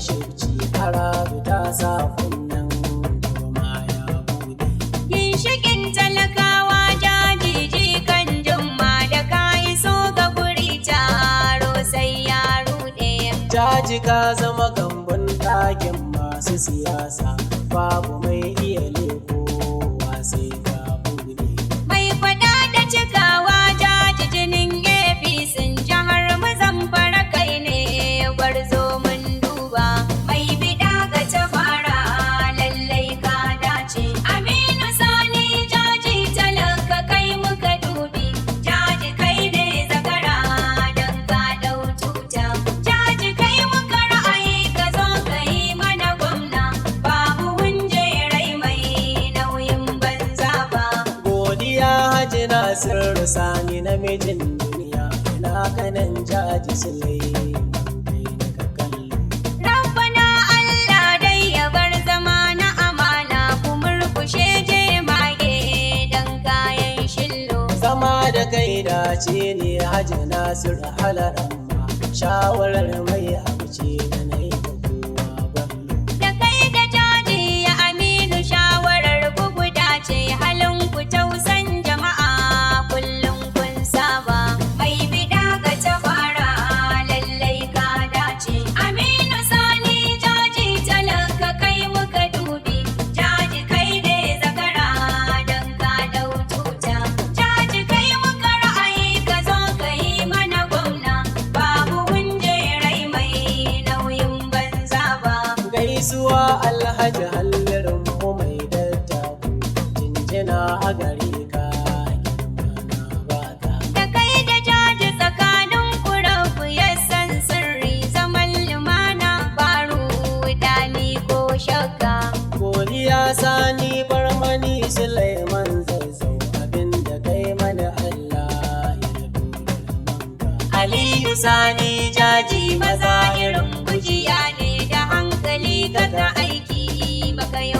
shirci harabi ta sa kunnen kuma ya bude. Ginshikin talakawa jajiji kan jumma da ka iso ga guri taro sai ya rude. Jaji ka zama gambun ɗakin masu siyasa, babu mai iya lekowa sai ka bude. Mai fada da cikawa jaji jinin sun jihar Zamfara kai ne gwarzo mun duba. Mai bida ga tafara lallai ka dace. Aminu Sani jaji talaka kai muka dubi. Jaji kai ne zakara don ka dau tuta. Jaji kai muka ra'ayi ka zo ka yi mana gwamna. Babu hunjerai mai nauyin banza ba. Godiya Haji Nasiru Sani namijin duniya, ina kanan jaji Suleiman kai na kallo. Rabbana Allah dai ya bar zama na amana, ku murkushe jemage dan kayan shillo. Zama da kai dace ne Haji Nasiru Alaramma, shawarar mai abuce da na yi ga kowa gwallo. Da kai da jaji ya Aminu shawarar ku guda ce, halin ku tausan jama'a kullum kun saba. Mai bida ga tafara lallai ka dace. Aminu Sani jaji talaka kai muka dubi. Jaji kai ne zakara don ka dau tuta. Jaji kai muka ra'ayi ka zo ka yi mana gwamna. Babu hunjerai mai nauyin banza ba. Gaisuwa Alhaji Hallirin mu mai dattaku, jinjina a gare ka girma na baka. Da kai da jaji tsakanin ku ya san sirri, zaman lumana faru dani ko shakka. Godiya Sani Barmani Suleiman Zazzau, abinda kai mana Allah ya dole manka. Aliyu Sani jaji maza irin gujiya ne, da hankali ka ta aiki baka yi